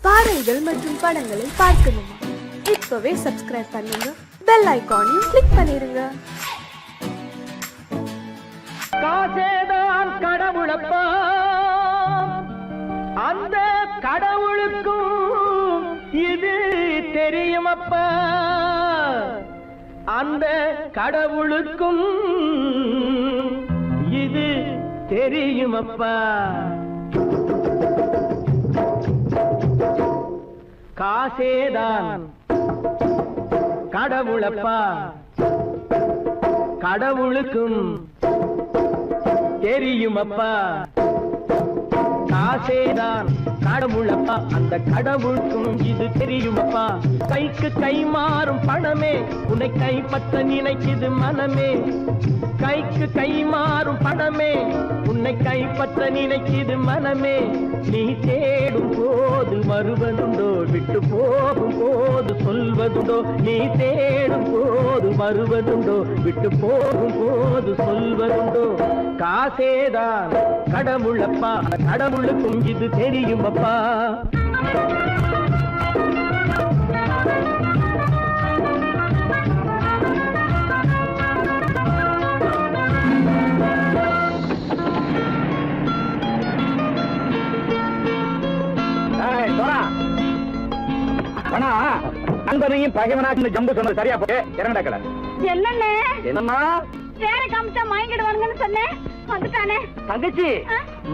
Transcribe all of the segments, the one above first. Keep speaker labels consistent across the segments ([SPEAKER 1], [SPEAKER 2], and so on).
[SPEAKER 1] பாடல்கள் மற்றும் படங்களை பார்க்கணுமா? இப்பவே சப்ஸ்கிரைப் பண்ணுங்க, பெல் ஐகானையும் கிளிக் பண்ணிருங்க.
[SPEAKER 2] காசேதான் கடவுளப்பா, அந்த கடவுளுக்கும் இது தெரியுமப்பா, அந்த கடவுளுக்கும் இது தெரியுமப்பா. காசேதான் கடவுளப்பா, கடவுளுக்கும் தெரியுமப்பா. காசேதான் கடவுளப்பா, அந்த கடவுளுக்கும் இது தெரியுமப்பா. கைக்கு கை மாறும் பணமே உன்னை கைப்பற்ற நினைக்குது மனமே. கைக்கு கை மாறும் பணமே உன்னை கைப்பற்ற நினைக்குது மனமே. நீ தேடும் போது வருவதுண்டோ, விட்டு போகும் போது சொல்வதுண்டோ. நீ தேடும் போது வருவதுண்டோ, விட்டு போகும் போது சொல்வதுண்டோ. காசேதான் கடவுளப்பா, கடவுளுக்கும் இது தெரியுமப்பா. நண்பனையும் பகைவனாக்கு ஜம்பு சொன்னது சரியா போய் இறங்கடா கடை.
[SPEAKER 3] என்னண்ணே
[SPEAKER 2] என்னம்மா
[SPEAKER 3] வேற காமிச்சா மயங்கிடுவானுங்கன்னு சொன்னேன், வந்துட்டானே.
[SPEAKER 2] தங்கச்சி,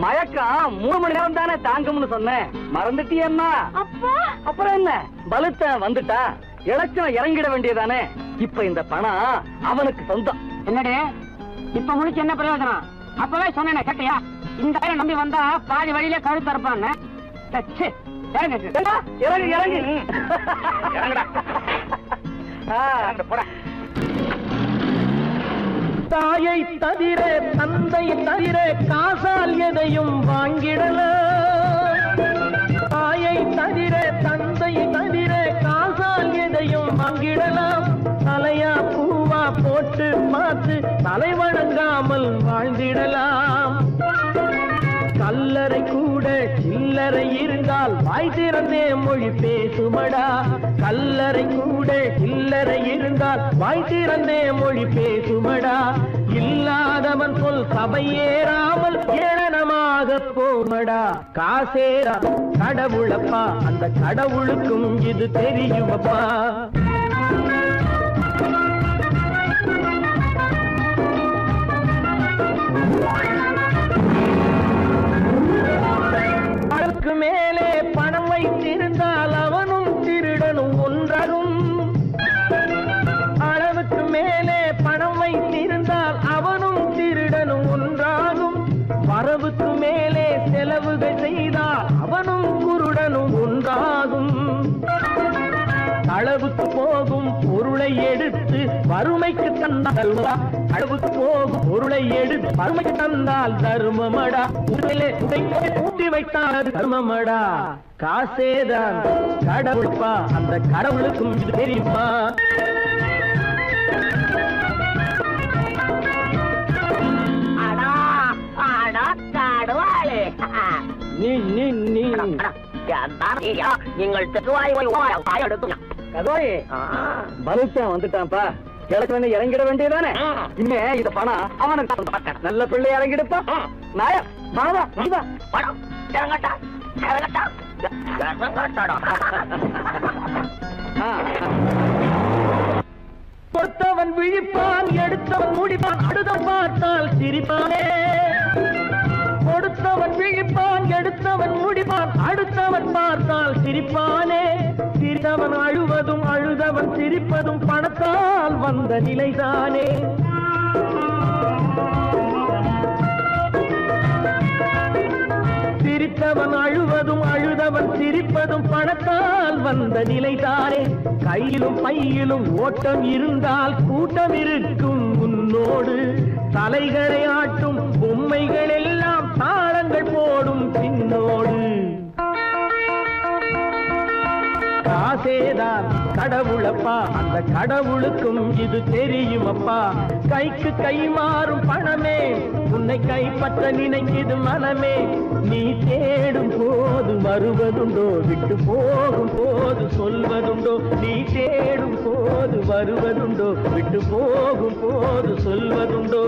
[SPEAKER 2] மயக்கம் 3 மணி நேரம் தானே தாங்கும்னு சொன்னேன், மறந்துட்டியம்மா?
[SPEAKER 3] அப்பா
[SPEAKER 2] அப்புறம் என்ன, பலுத்த வந்துட்டா இலச்சம் இறங்கிட வேண்டியதானே. இப்ப இந்த பணம் அவனுக்கு சொந்தம்.
[SPEAKER 3] என்னடே இப்ப முடிச்சு என்ன பிரயோஜனம்? அப்பவே சொன்னேனே கேட்டியா? இந்த ஆயிரம் நம்பி வந்தா பாதி வழியில கழுத்து இருப்பான்னு.
[SPEAKER 2] இறங்கு இறங்கு இறங்குடா. தாயை தவிர தந்தை தவிர காசால் எதையும் வாங்கிடலாம். தாயை தவிர தந்தை தவிர காசால் எதையும் வாங்கிடலாம். தலையா பூவா போட்டு பார்த்து தலை வணங்காமல் வாழ்ந்திடலாம். கல்லறை கூட சில்லறை இருந்தால் வாய் திறந்தே மொழி பேசுமடா. கல்லறை கூட சில்லறை இருந்தால் வாய் திறந்தே மொழி பேசுமடா. இல்லாதவன் சொல் சபையேறாமல் ஏளனமாக போமடா. காசேரா கடவுளப்பா, அந்த கடவுளுக்கும் இது தெரியுமப்பா. அளவுக்கு மேலே பணம் வைத்திருந்தால் அவனும் திருடனும் ஒன்றாகும். அளவுக்கு மேலே பணம் வைத்திருந்தால் அவனும் திருடனும் ஒன்றாகும். வரவுக்கு மேலே செலவுகள் செய்தால் அவனும் குருடனும் ஒன்றாகும். அளவுக்கு போகும் பொருளை எடுத்து வறுமைக்கு தந்தால், அளவுக்கு போகும் பொருளை எடுத்து வறுமைக்கு தந்தால் தர்மமடா. ஊட்டி வைத்தால் தர்மமடா. காசேதான் கடவுள்பா, அந்த கடவுளுக்கும் இது தெரியுமா? நீ நீ நீ நீங்கள் பலுத்தான் வந்துட்டான்ப்பா. கிழக்கு இறங்கிட வேண்டியதானே. இனிமே இந்த பணம் அவனுக்கு நல்ல பிள்ளை இறங்கிடுப்பா. நாயா பணம் இறங்கட்டா இறங்கட்டா. கொடுத்தவன் விழிப்பான், எடுத்தவன் முடிப்பான், அடுத்தவன் பார்த்தால் சிரிப்பானே. கொடுத்தவன் விழிப்பான், எடுத்தவன் முடிப்பான், அடுத்தவன் பார்த்தால் சிரிப்பானே. சிரித்தவன் அழுவதும் அழுதவன் சிரிப்பதும் பணத்தால் வந்த நிலைதானே. சிரித்தவன் அழுவதும் அழுதவன் சிரிப்பதும் பணத்தால் வந்த நிலைதானே. கையிலும் பையிலும் ஓட்டம் இருந்தால் கூட்டம் இருக்கும் உன்னோடு. தலைகளை ஆட்டும் பொம்மைகள் எல்லாம் தாளங்கள் போடும் பின்னோடு.
[SPEAKER 4] ஆசேதான் கடவுளப்பா, அந்த கடவுளுக்கும் இது தெரியுமப்பா. கைக்கு கை மாறும் பணமே உன்னை கைப்பற்ற நினைக்குது மனமே. நீ தேடும் போது வருவதுண்டோ, விட்டு போகும் போது சொல்வதுண்டோ. நீ தேடும் போது வருவதுண்டோ, விட்டு போகும் போது சொல்வதுண்டோ.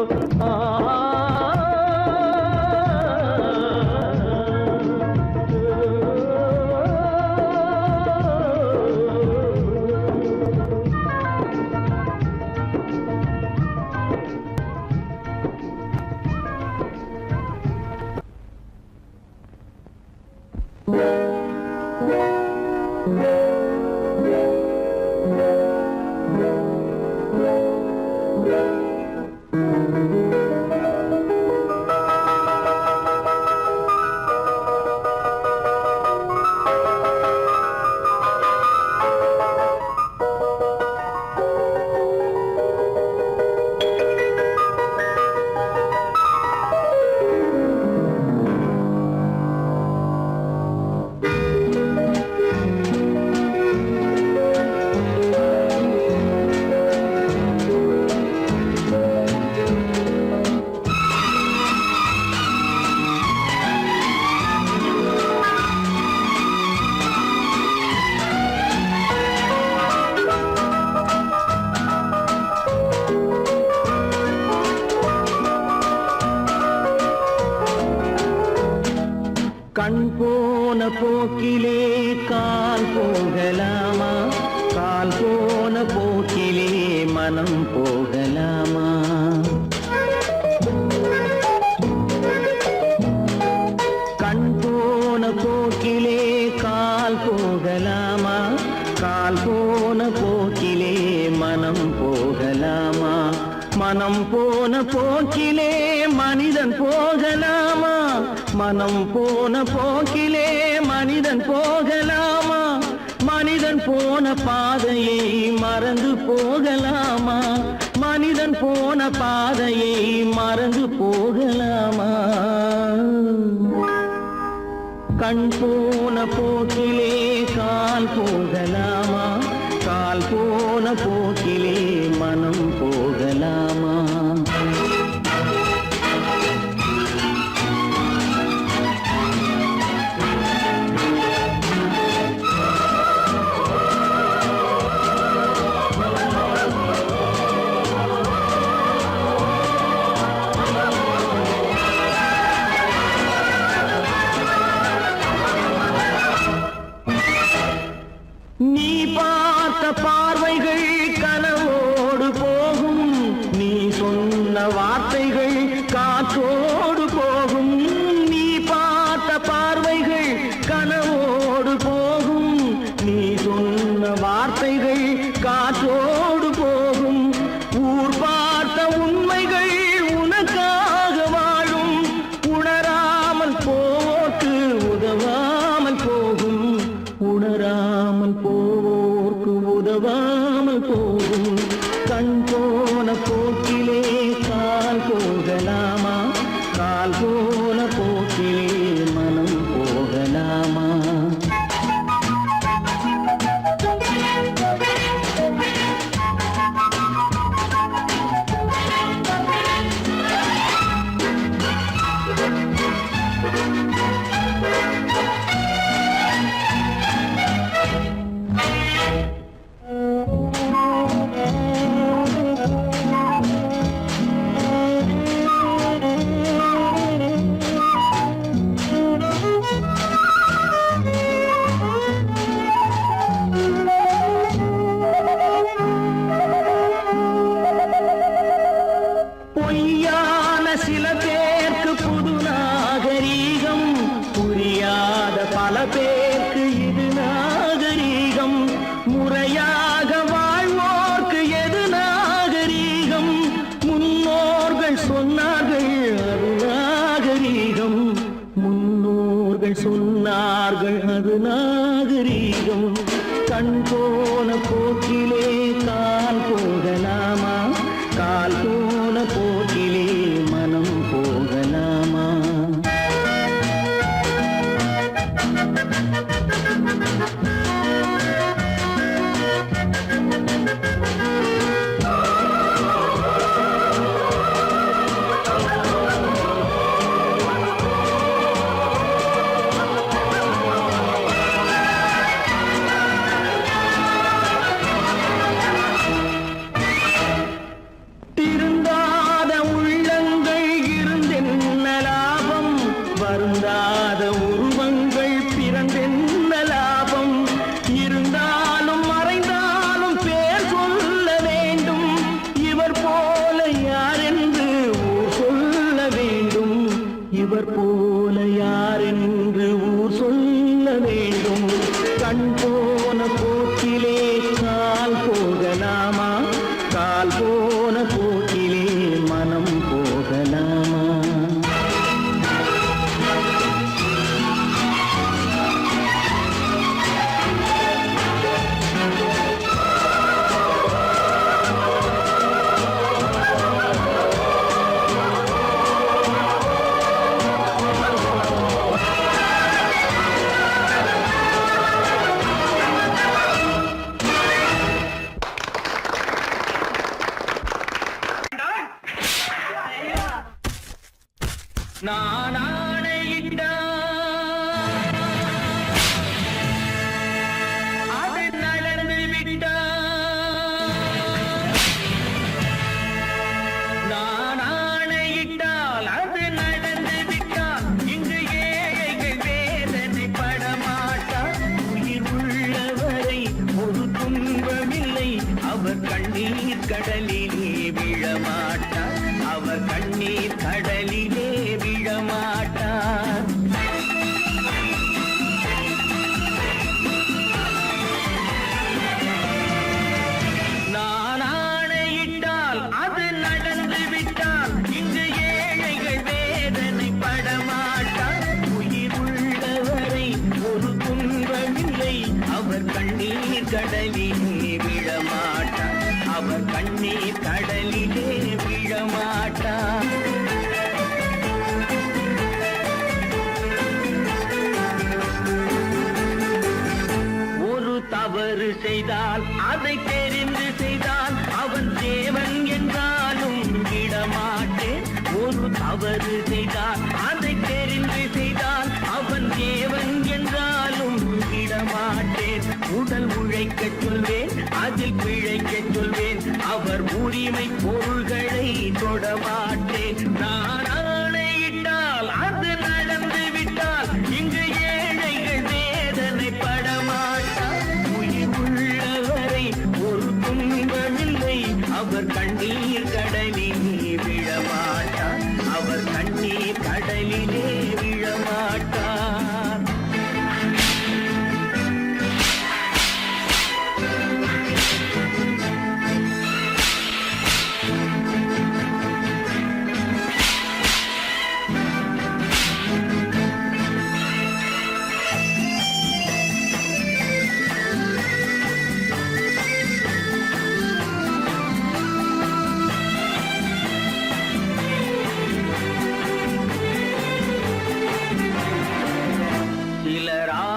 [SPEAKER 4] கண் போன போக்கிலே கால் போகலாமா, கால் போன போக்கிலே மனம் போகலாமா. கண் போன போக்கிலே கால் போகலாமா, கால் போன போக்கிலே மனம் போகலாமா. மனம் போன போக்கிலே மனிதன் போகலாமா, மனம் போன போக்கிலே மனிதன் போகலாமா. மனிதன் போன பாதையை மறந்து போகலாமா, மனிதன் போன பாதையை மறந்து போகலாமா. கண் போன போக்கிலே கால் போகலாமா, கால் போன போக்கிலே மனம் போகலாமா. நீ பார்த்த பார்வைகள் கனவோடு போகும், நீ சொன்ன வார்த்தைகள் காற்றோடு போகும். நீ பார்த்த பார்வைகள் கனவோடு போகும், நீ சொன்ன வார்த்தைகள் காற்றோடு போகும். ஊர் பார்த்த உண்மைகள் உனக்காக வாழும், உணராமல் போக்கு உதவாமல் போகும், உணராமல் போக்கு உதவாமல் போகும். கண் போன போக்கிலே கால் போகலாமா, கால் போன போக்கிலே மனம் போகலாமா. பொய்யான சில பேருக்கு புது நாகரீகம், புரியாத பல பேருக்கு இது நாகரீகம். முறையாக வாழ்வோர்க்கு எது நாகரீகம், முன்னோர்கள் சொன்னார்கள் அது நாகரீகம், முன்னோர்கள் சொன்னார்கள் அது நாகரீகம். கண் போன போக்கிலே கால் போகலாமா, கால் போன போக்கிலே மனம் போகலாமா. கண் போன போக்கிலே கால் போகலாமா? கால் போன போக்கிலே மனம் போகலாமா? நான் ஆணையிட்டால் அது நடந்து விட்டால். நான் ஆணையிட்டால் அது நடந்து விட்டால். இங்கு ஏழைகள் வேதனை படமாட்டார். உயிர் உள்ளவரை ஒரு துன்பமில்லை. அவர் கண்ணீர் கடலிலே விழமாட்டார். அவர் கண்ணீர் கடலிலே விழமாட்டார். நான் ஆணையிட்டால் அது நடந்து விட்டால். இங்கு ஏழைகள் வேதனை படமாட்டார். உயிர் உள்ளவரை ஒரு துன்பமில்லை. அவர் கண்ணீர் கடலிலே விழமாட்டார். அவர் கண்ணீர் கடலிலே விழமாட்டார். ஒரு தவறு செய்தால் அதை தெரிந்து செய்தால் அவன் தேவன் என்றாலும் விடமாட்டேன். ஒரு தவறு செய்தால் அதை தெரிந்து செய்தால் அவன் தேவன் என்றாலும் விடமாட்டேன். உடல் உழைக்கச் சொல்வேன், அதில் பிழைக்கச் சொல்வேன். அவர் உரிமை பொருள்களை தொடமாட்டேன். நான் ஆணையிட்டால் அது நடந்து விட்டால். இங்கு ஏழைகள் வேதனை படமாட்டார். உயிர் உள்ளவரை ஒரு துன்பமில்லை. அவர் கண்ணீர் கடலிலே விழமாட்டார். அவர் கண்ணீர் கடலிலே விழமாட்டார்.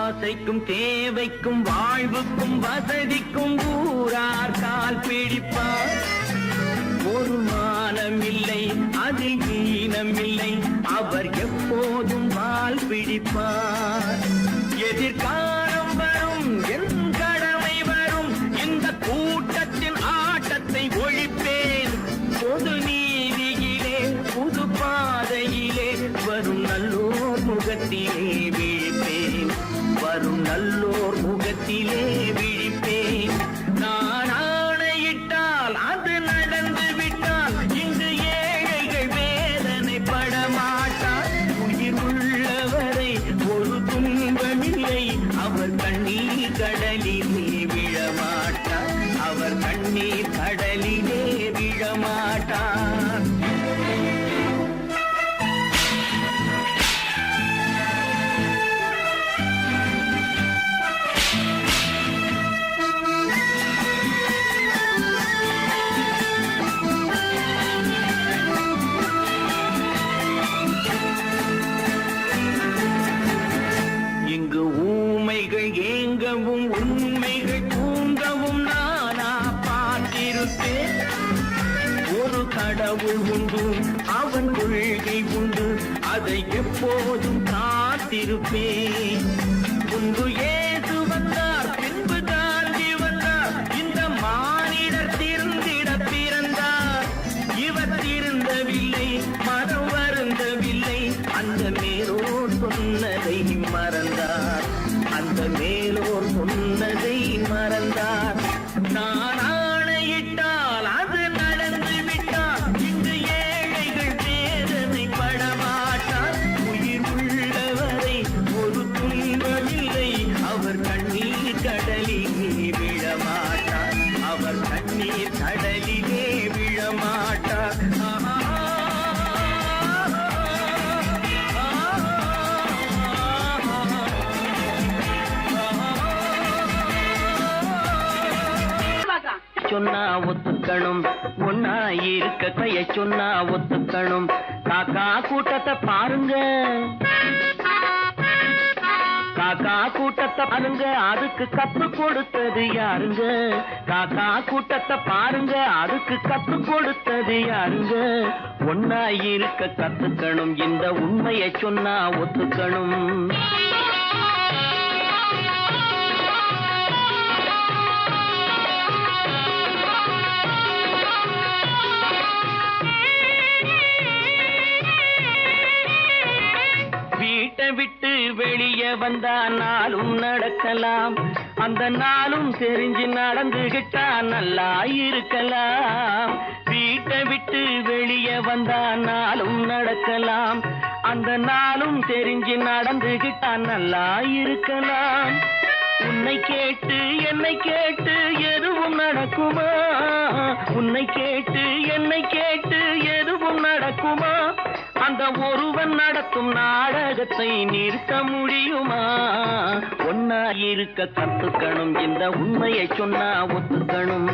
[SPEAKER 4] ஆசைக்கும் தேவைக்கும் வாழ்வுக்கும் வசதிக்கும் ஊரார் கால் பிடிப்பார். ஒரு மானமில்லை, அதில் ஈனமில்லை. அவர் எப்போதும் வால் பிடிப்பார். எதிர்காலம் வரும், என் கடமை வரும். இந்த கூட்டத்தின் ஆட்டத்தை ஒழிப்பேன். பொது நீதியிலே புது பாதையிலே வரும் நல்லோர் முகத்திலே விழிப்பேன். வரும் நல்லோர் முகத்திலே விழிப்பேன். நான் ஆணையிட்டால் அது நடந்து விட்டால். இங்கு ஏழைகள் வேதனை படமாட்டார். உயிர் உள்ளவரை ஒரு துன்பமில்லை. அவர் கண்ணீர் கடலிலே விழமாட்டார். அவர் கண்ணீர் கடலிலே விழமாட்டார். இங்கு ஊமைகள் ஏங்கவும் உண்மைகள் தூங்கவும் நானா பார்த்திருப்பேன். ஒரு கடவுள் உண்டு, அவன் கொள்கை உண்டு. அதை எப்போதும் காத்திருப்பேன். முன்பு ஏசு வந்தார், பின்பு காந்தி வந்தார். இந்த மானிடர் திருந்திட பிறந்தார். இவர் திருந்தவில்லை, மனம் வருந்தவில்லை. அந்த மேலோர் சொன்னதை மறந்தார். அந்த மேலோர் சொன்னதை மறந்தார். நான் ஆணையிட்டால் அது நடந்து விட்டால். இங்கு ஏழைகள் வேதனை படமாட்டார். உயிர் உள்ளவரை ஒரு துன்பமில்லை. அவர் சொன்னா ஒத்துக்கணும், ஒன்னா இருக்க கைய சொன்னா ஒத்துக்கணும். காக்கா கூட்டத்தை பாருங்க, காக்கா கூட்டத்தை பாருங்க, அதுக்கு கத்து கொடுத்தது யாருங்க? காக்கா கூட்டத்தை பாருங்க, அதுக்கு கத்து கொடுத்தது யாருங்க? ஒன்னா இருக்க கத்துக்கணும், இந்த உண்மையை சொன்னா ஒத்துக்கணும். வீட்டை விட்டு வெளியே வந்தா நாளும் நடக்கலாம், அந்த நாளும் தெரிஞ்சு நடந்துகிட்டா நல்லா இருக்கலாம். வீட்டை விட்டு வெளியே வந்தா நாளும் நடக்கலாம், அந்த நாளும் தெரிஞ்சு நடந்துகிட்டா நல்லா இருக்கலாம். உன்னை கேட்டு என்னை கேட்டு எதுவும் நடக்குமா? உன்னை கேட்டு என்னை கேட்டு எதுவும் நடக்குமா? அந்த ஒருவன் நடத்தும் நாடகத்தை நிறுத்த முடியுமா? ஒன்னா இருக்க கத்துக்கணும், இந்த உண்மையை சொன்னா ஒத்துக்கணும்.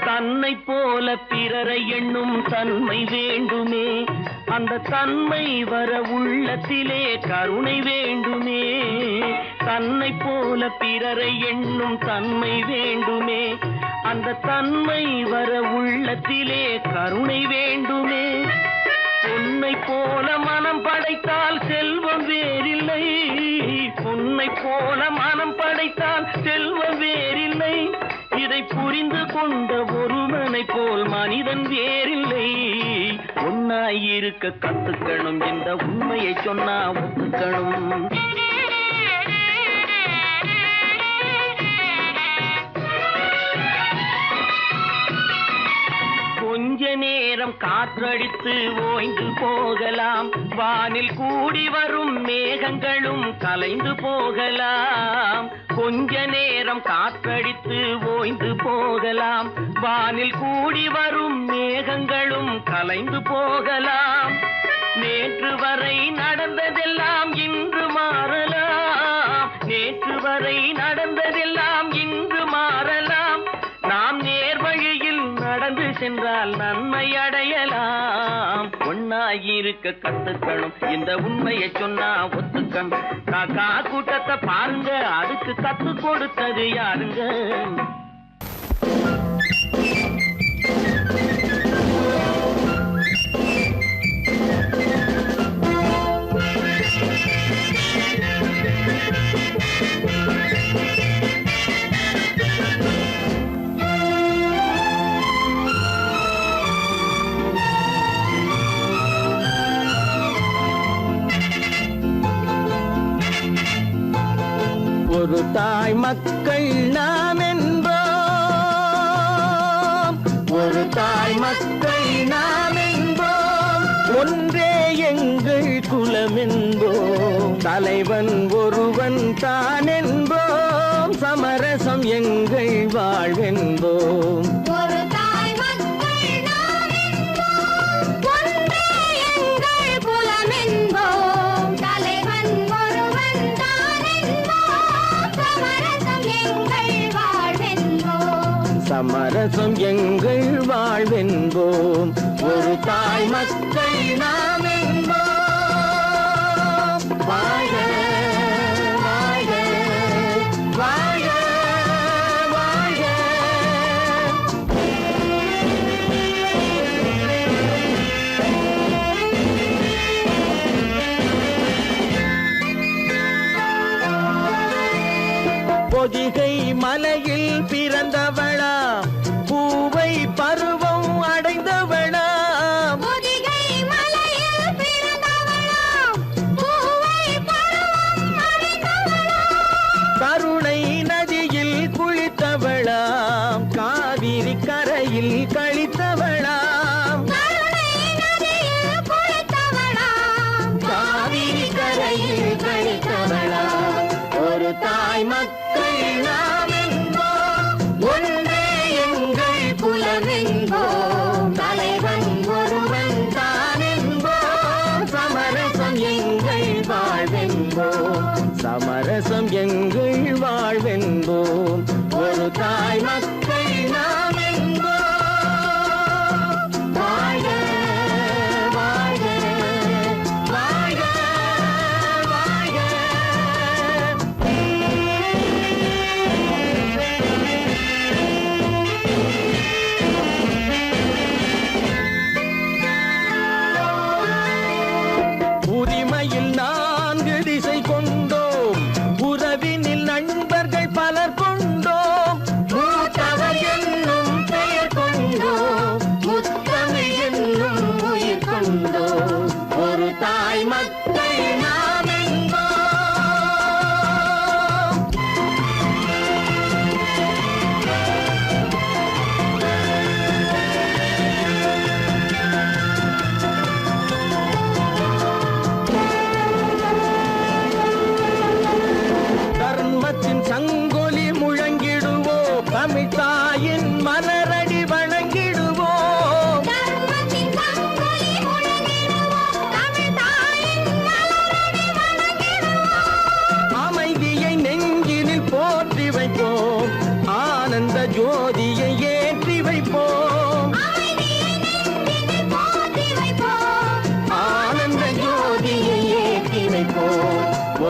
[SPEAKER 4] தன்னை போல பிறரை எண்ணும் தன்மை வேண்டுமே, அந்த தன்மை வர உள்ளத்திலே கருணை வேண்டுமே. தன்னை போல பிறரை எண்ணும் தன்மை வேண்டுமே, அந்த தன்மை வர உள்ளத்திலே கருணை வேண்டுமே. பொன்னை போல மனம் படைத்தால் செல்வம் வேறில்லை, பொன்னை போல மனம் படைத்தால் செல்வம் வேறில்லை. இதை புரிந்து கொண்ட ஒருவனை போல் மனிதன் வேறில்லை. ஒன்னாய் இருக்க கத்துக்கணும், இந்த உண்மையை சொன்னா ஒத்துக்கணும். கொஞ்ச நேரம் காற்றடித்து ஓய்ந்து போகலாம், வானில் கூடி வரும் மேகங்களும் கலைந்து போகலாம். கொஞ்ச நேரம் காற்றடித்து ஓய்ந்து போகலாம், வானில் கூடி வரும் மேகங்களும் கலைந்து போகலாம். நேற்று வரை நடந்ததெல்லாம் இன்று மாறலாம், நேற்று வரை நடந்ததெல்லாம் இன்று மாறலாம். நாம் நேர்வழியில் நடந்து சென்றால் நன்மை அடையலாம். ஒன்னாயிருக்க கத்துக்கணும், இந்த உண்மையை சொன்னா ஒத்துக்கணும். காக்கா கூட்டத்தை பாருங்க, அதுக்கு கத்து கொடுத்தது யாருங்க? ஒரு தாய் மக்கள் நாம் என்போம், ஒரு தாய் மக்கள் நாம் என்போம், ஒன்றே எங்கள் குலம் என்போம், தலைவன் ஒருவன் தான் என்போம், சமரசம் எங்கள் வாழ்வென்போம். சமரசம் எங்கள் வாழ்வென்போம், ஒரு தாய் மக்கள் நாம் என்போம். வாழ்க வாழ்க வாழ்க வாழ்க. பொதிகை மலையில் பிறந்தவளா, பூவை பருவம் அடைந்தவளா, சமரசம் எங்கள் வாழ்வென்போம். ஒரு தாய் மக்கள் நாம் என்போம். வாழ்க வாழ்க வாழ்க வாழ்க. உரிமையில் 4 திசை கொண்டோம், உறவினில் நண்பர்கள் பலர் கொண்டோம். மூத்தவர் என்னும் பெயர் கொண்டோம், முத்தமிழ் என்னும் உயிர் கொண்டோம். ஒரு தாய் மக்கள் நாம் என்போம். தர்மத்தின் சங்கொலி முழங்கிடுவோம், தமிழ் தாயின் மலரடி வணங்கிடுவோம். அமைதியை நெஞ்சினில் போற்றி வைப்போம், ஆனந்த ஜோதியை ஏற்றி வைப்போம். ஆனந்த ஜோதியை ஏற்றி வைப்போம்.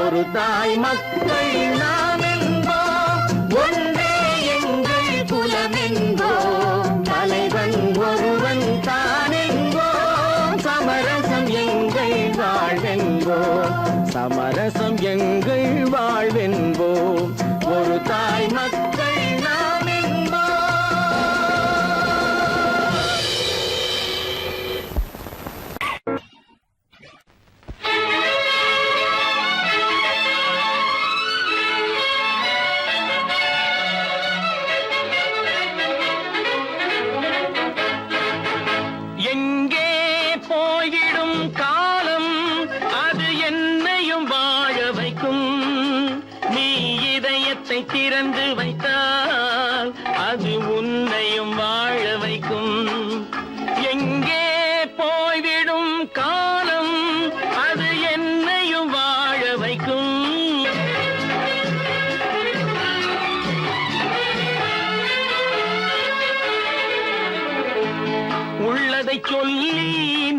[SPEAKER 4] ஒரு தாய் மக்கள் நாம் என்போம். ஒன்றே எங்கள் குலம் என்போம். தலைவன் ஒருவன் தான் என்போம். சமரசம் எங்கள் வாழ்வென்போம். சமரசம் எங்கள் வாழ்வென்போம். ஒரு தாய் மக்கள் நாம் என்போம். எங்கே போய்விடும் காலம், அது என்னையும் வாழ வைக்கும். நீ இதயத்தை திறந்து வைத்தால் அது உன்னையும் வாழ வைக்கும். எங்கே போய்விடும் காலம், அது என்னையும் வாழ வைக்கும். உள்ளதை சொல்லி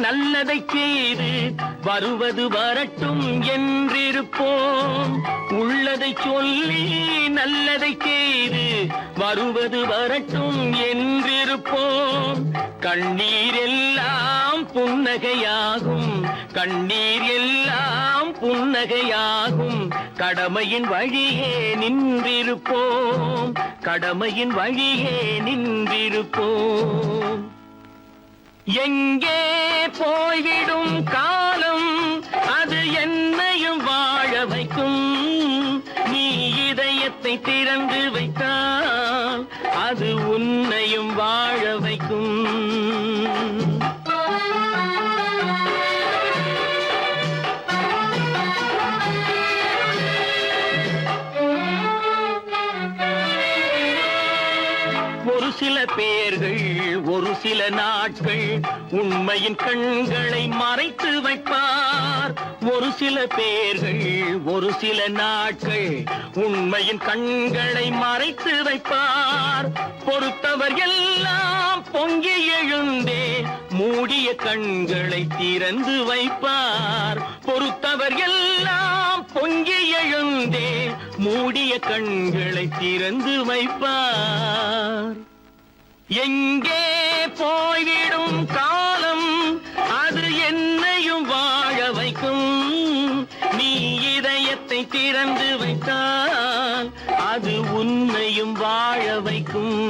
[SPEAKER 4] நல்லதை செய்து வருவது வரட்டும் என்றிருப்போம். உள்ளதை சொல்லி நல்லதை செய்து வருவது வரட்டும் என்றிருப்போம். கண்ணீர் எல்லாம் புன்னகையாகும், கண்ணீர் எல்லாம் புன்னகையாகும். கடமையின் வழியே நின்றிருப்போம், கடமையின் வழியே நின்றிருப்போம். எங்கே போய்விடும் காலம், அது என்னையும் வாழ வைக்கும். நீ இதயத்தை திறந்து வைத்தால் அது உன்னையும் வாழ வைக்கும். ஒரு சில பேர்கள் ஒரு சில நாட்கள் உண்மையின் கண்களை மறைத்து வைப்பார். ஒரு சில பேர்கள் ஒரு சில நாட்கள் உண்மையின் கண்களை மறைத்து வைப்பார். பொறுத்தவர் எல்லாம் பொங்கி எழுந்தே மூடிய கண்களை திறந்து வைப்பார். பொறுத்தவர் எல்லாம் பொங்கி எழுந்தே மூடிய கண்களை திறந்து வைப்பார். எங்கே போய்விடும் காலம், அது என்னையும் வாழ வைக்கும். நீ இதயத்தை திறந்து வைத்தால் அது உன்னையும் வாழ வைக்கும்.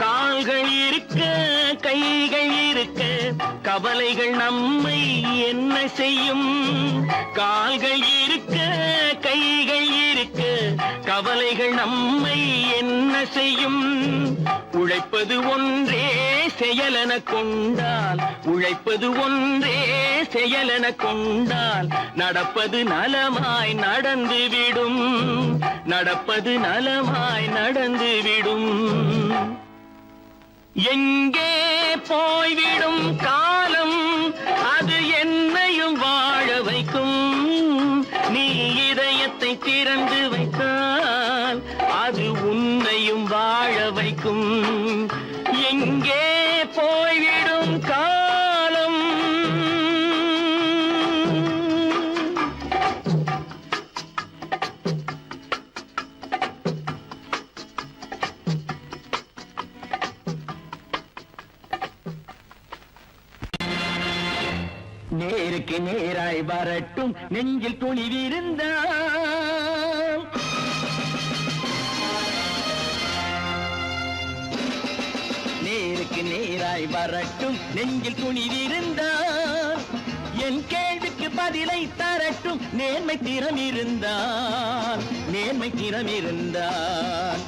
[SPEAKER 4] கால்கள் இருக்க கைகள் இருக்க கவலைகள் நம்மை என்ன செய்யும்? கால்கள் இருக்க கைகள் இருக்க கவலைகள் நம்மை என்ன செய்யும்? உழைப்பது ஒன்றே செயலென கொண்டால், உழைப்பது ஒன்றே செயலென கொண்டால் நடப்பது நலமாய் நடந்துவிடும், நடப்பது நலமாய் நடந்துவிடும். எங்கே போய்விடும் காலம் அது என்னையும் வாழ வைக்கும். நீ இதயத்தை திறந்து வைத்தால் அது உன்னையும் வாழ வைக்கும். எங்கே போய்விடும் காலம். நேருக்கு நேராய் வரட்டும் நெஞ்சில் துணிவிருந்தால், நேருக்கு நேராய் வரட்டும் நெஞ்சில் துணிவிருந்தால், என் கேள்விக்கு பதிலை தரட்டும் நேர்மை திறம் இருந்தால், நேர்மை திறம் இருந்தால்.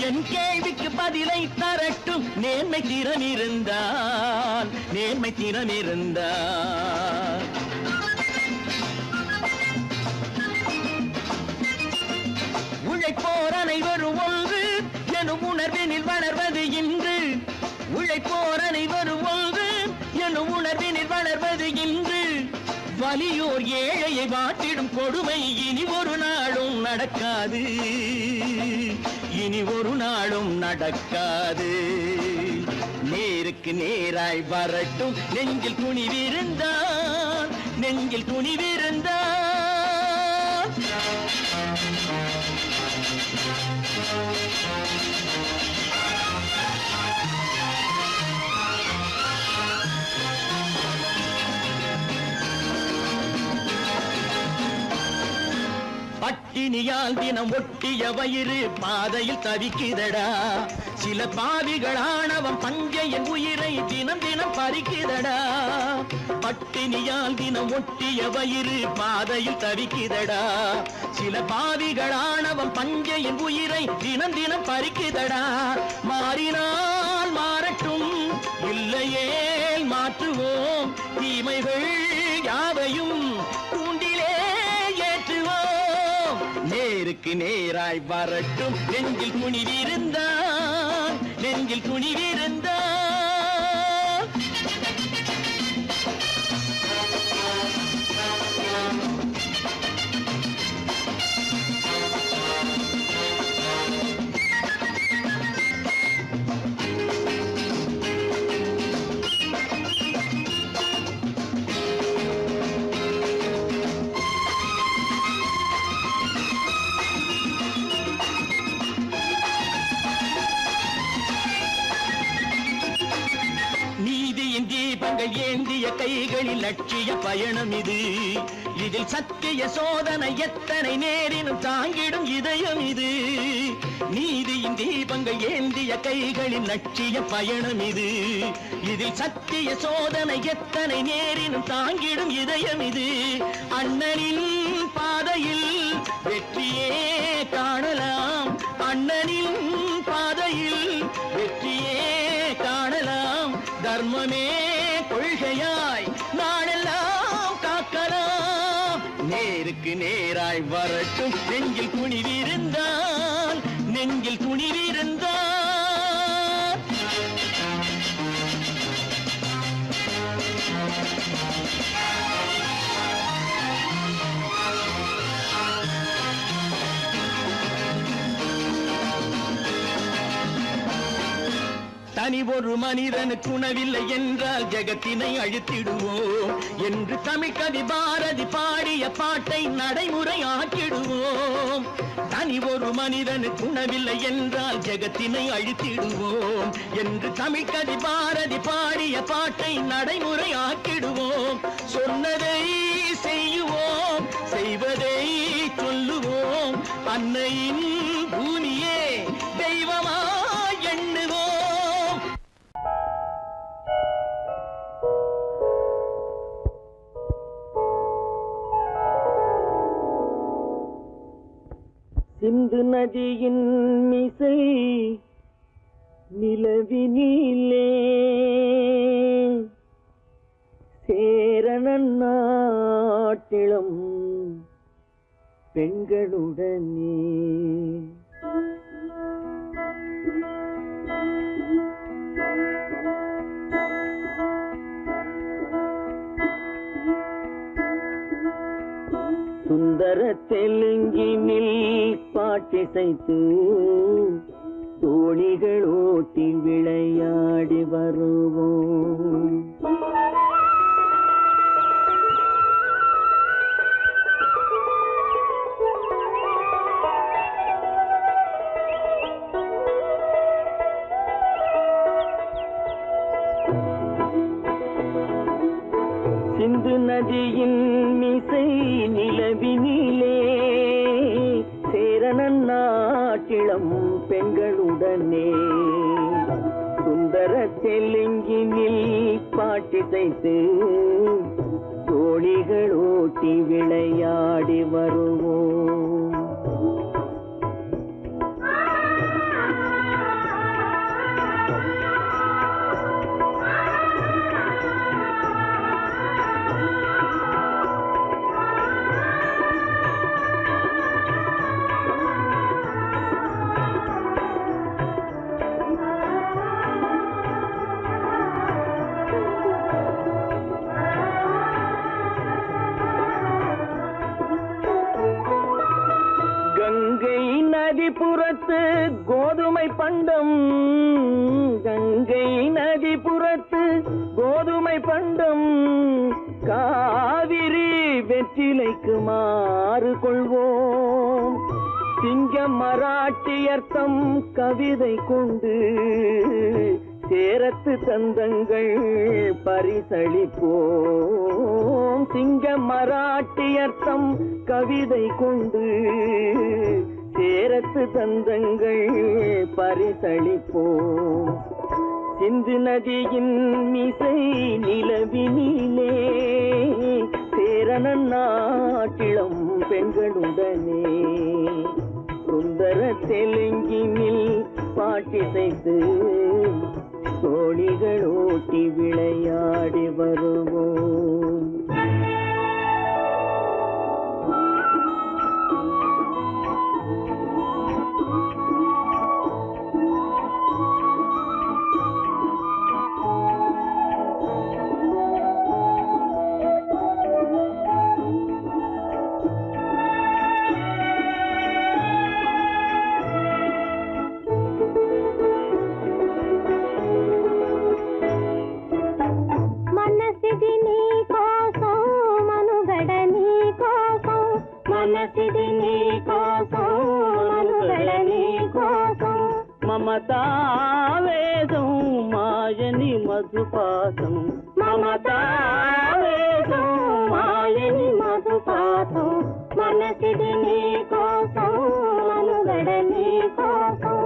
[SPEAKER 4] என் கேள்விக்கு பதிலை தரட்டும் நேர்மை திறம் இருந்தால், நேர்மை திறம் இருந்தால். உழைப்போர் அனைவரும் ஒன்று எனும் உணர்வினில் வளர்வது இன்று, உழைப்போர் அனைவரும் ஒன்று எனும் உணர்வினில் வளர்வது இன்று. வலியோர் ஏழையை வாட்டிடும் கொடுமை இனி ஒரு நாளும் நடக்காது, இனி ஒரு நாளும் நடக்காது. நேருக்கு நேராய் வரட்டும் நெஞ்சில் துணிவிருந்தால், நெஞ்சில் துணிவிருந்தால். பட்டினியால் தினம் ஒட்டிய வயிறு பாதையில் தவிக்குதடா. சில பாவிகளானவன் பஞ்சையின் உயிரை தினம் தினம் பறிக்குதடா. பட்டினியால் தினம் ஒட்டிய வயிறு பாதையில் தவிக்குதடா. சில பாவிகளானவன் பஞ்சையின் உயிரை தினம் தினம் பறிக்குதடா. மாறினால் மாறட்டும் இல்லையே மாற்றுவோம், தீமைகள் யாவையும் கூண்டிலே ஏற்றுவோம். நேருக்கு நேராய் வரட்டும் நெஞ்சில் துணிவிருந்தால், நெஞ்சில் துணிவிருந்தால். தீபங்கள் ஏந்திய கைகளில் லட்சிய பயணம் இது. இதில் சத்திய சோதனை எத்தனை நேரினும் தாங்கிடும் இதயம் இது. நீதியின் தீபங்கள் ஏந்திய கைகளில் லட்சிய பயணம் இது. இதில் சத்திய சோதனை எத்தனை நேரினும் தாங்கிடும் இதயம் இது. அண்ணனின் பாதையில் வெற்றியே காணலாம், அண்ணனின் பாதையில் வெற்றியே காணலாம். தர்மமே கொள்கையாய் நாடெல்லாம் காக்கலாம். நேருக்கு நேராய் வரட்டும் நெஞ்சில் துணிவிருந்தால், நெஞ்சில் துணிவிருந்தால். தனி ஒரு மனிதனுக்கு உணவில்லை என்றால் ஜெகத்தினை அழித்திடுவோம் என்று தமிழ் கவி பாரதி பாடிய பாட்டை நடைமுறை ஆக்கிடுவோம். தனி ஒரு மனிதனுக்கு உணவில்லை என்றால் ஜெகத்தினை அழித்திடுவோம் என்று தமிழ் கவி பாரதி பாடிய பாட்டை நடைமுறை ஆக்கிடுவோம். சொன்னதை செய்யுவோம், செய்வதை சொல்லுவோம். அன்னையின் பூமியே தெய்வமா எண்ணுவோம். சிந்து நதியின் மிசை நிலவினிலே சேரணன் நாட்டிலும் பெண்களுடனே சுந்தர தெலுங்கினில் பாட்டிசைத்து தோணிகள் ஓட்டி விளையாடி வருவோம். சிந்து நதியின் மிசை நிலவினிலே சேரணன் நாட்டிளம் பெண்களுடனே சுந்தர தெலுங்கினில் பாட்டிசைத்து தோணிகள் ஓட்டி விளையாடி வருவோம். கங்கை நதிபுறத்து கோதுமை பண்டம், கங்கை நதிபுறத்து கோதுமை பண்டம், காவிரி வெற்றிலைக்கு மாறு கொள்வோம். சிங்க மராட்டியர்த்தம் கவிதை கொண்டு சேரத்து தந்தங்கள் பரிசளிப்போம். சிங்க மராட்டியர்த்தம் கவிதை கொண்டு சேரத்து தந்தங்கள் பரிசளிப்போம். சிந்து நதியின் மிசை நிலவினிலே சேரணன் நாட்டிளம் பெண்களுடனே சுந்தர தெலுங்கினில் பாட்டிசைத்து தோணிகள் ஓட்டி விளையாடி வருவோம். మమతావేదం మాయని మధుపాసం, మమతావేదం మాయని మధుపాసం, మనసిది నీ కోసం మనుగడ నీ కోసం.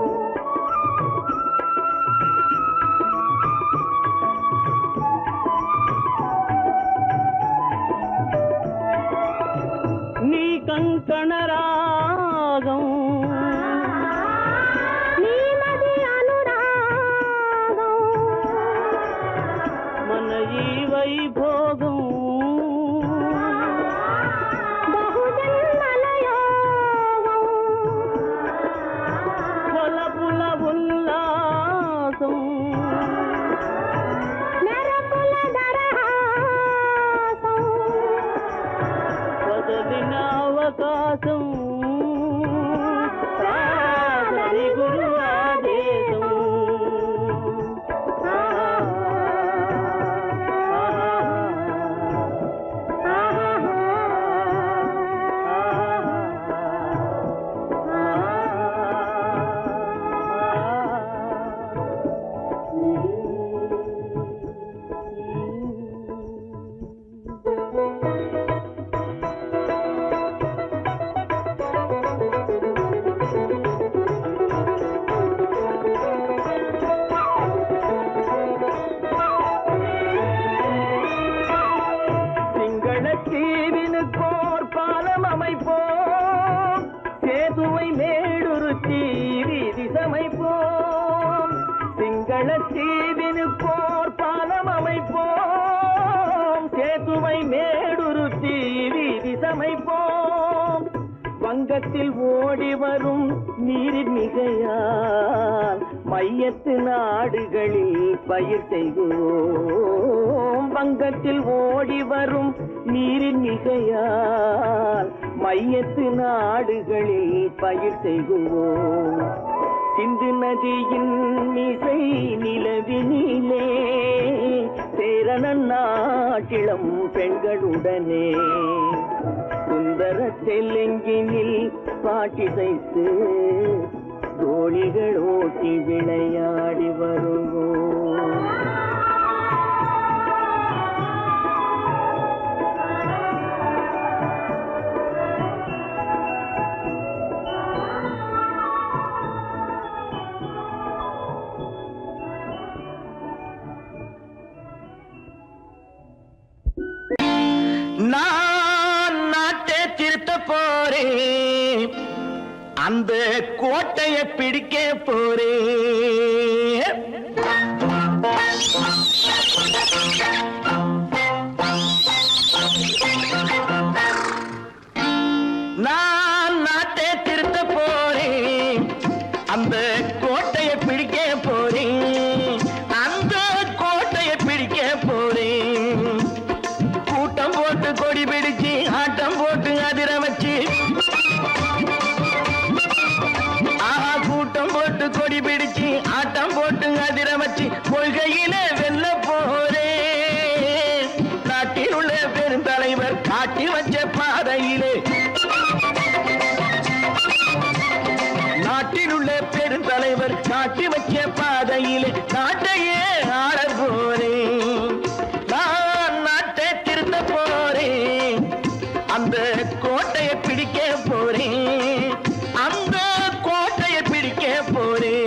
[SPEAKER 4] నీ కంకణ రాగం వైభోగం బహుజన్మలయోగం కొలపుల ఉల్లాసం మెరపుల దరహాసం వదలిన అవకాశం సాగరి గురు ఆదేశం. சீரமைப்போம். வங்கத்தில் ஓடி வரும் நீரின் மிகையால் மையத்து நாடுகளில் பயிர் செய்வோம். வங்கத்தில் ஓடி வரும் நீரின் மிகையால் மையத்து நாடுகளில் பயிர் செய்வோம். சிந்து நதியின் மிசை நிலவினிலே சேரணன் நாட்டிளம் பெண்களுடனே சுந்தர தெலுங்கினில் பாட்டிசைத்து தோழிகள் ஓட்டி விளையாடி வருவோம். நான் நாட்டை திருத்த போறேன், அந்த கோட்டையை பிடிக்க போறேன். நான் நாட்டை திருத்த போறேன், அந்த கோட்டையை பிடிக்க போறேன். அந்த கோட்டையை பிடிக்க போறேன். கூட்டம் போட்டு கொடி பிடிச்சு ஆட்டம் போட்டு அதிர வச்சு, கூட்டம் போட்டு கொடி பிடிச்சு ஆட்டம் போட்டு அதிர வச்சு கொள்கையில வெல்ல போறேன். நாட்டில் உள்ள பெருந்தலைவர் காட்டி வச்ச பாதையிலே, நாட்டில் உள்ள பெருந்தலைவர் காட்டி வச்ச பாதையிலே நாட்டையே ஆள போறேன். நான் நாட்டை திருத்த போறேன், அந்த கோட்டையை பிடிக்க போறேன். அந்த கோட்டையை பிடிக்க போறேன்.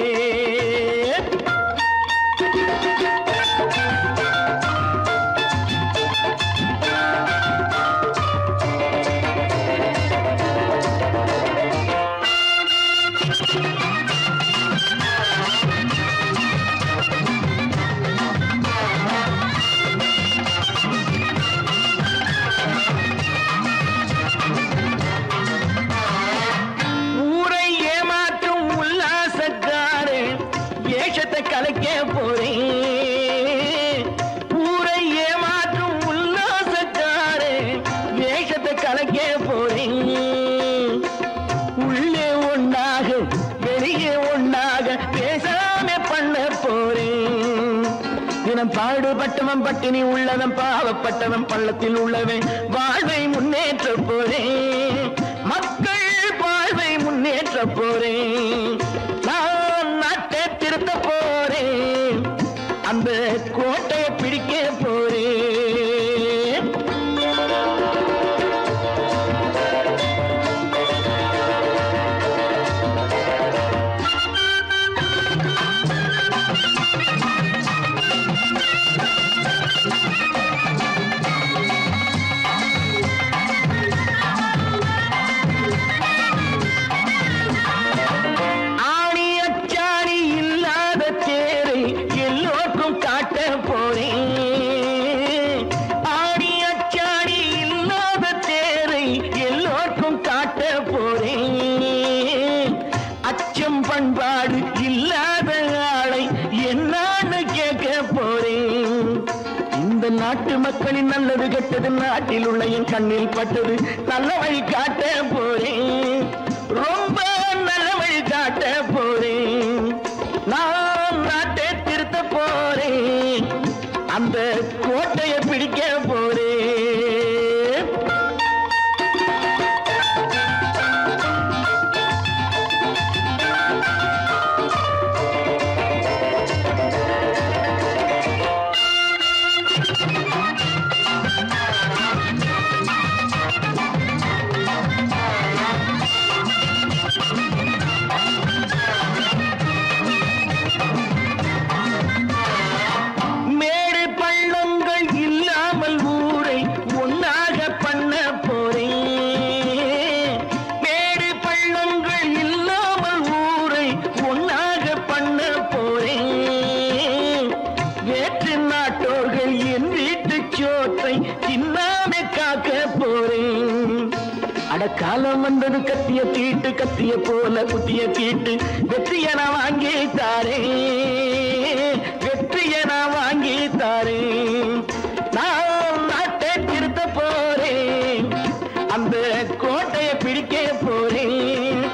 [SPEAKER 4] ஊரை ஏமாற்றும் உல்லாசக்காரே ஏஷத்தை கலைக்க போறேன். ஊரை ஏமாற்றும் உல்லாசக்காரே ஏஷத்தை கலைக்க போறேன். உள்ளே ஒண்ணாக வெளியே ஒண்ணாக பேசாம பண்ண போறேன். தினம் பாடுபட்டவன் பட்டினி உள்ளவன் பாவப்பட்டவன் பள்ளத்தில் உள்ளவன் வாழ்வை முன்னேற்ற போறேன். மக்கள் வாழ்வை முன்னேற்ற போறேன். நான் நாட்டை திருத்த போறேன், அந்த கோட்டையை பிடிக்க போறேன். ஆணி அச்சாணி இல்லாத தேரை எல்லோருக்கும் காட்ட போறேன். ஆணி அச்சாணி இல்லாத தேரை எல்லோருக்கும் காட்ட போறேன். அச்சம் பண்பாடு இல்லாத ஆளை என்னான்னு கேட்க போறேன். இந்த நாட்டு மக்களின் நல்லது கெட்டது நாட்டில் உள்ள என் கண்ணில் பட்டது. நல்ல வழி காட்ட போறேன், ரொம்ப நல்ல வழி காட்ட போறேன். நான் நாட்டை திருத்த போறேன், அந்த கோட்டையை பிடிக்க போறேன். அட காலம் வந்தது கத்திய போல குத்திய தீட்டு வெற்றிய நான் வாங்கி தாரேன், வெற்றிய நான் வாங்கி தாரேன். நான் நாட்டை திருத்த போறேன், அந்த கோட்டையை பிடிக்க போறேன்.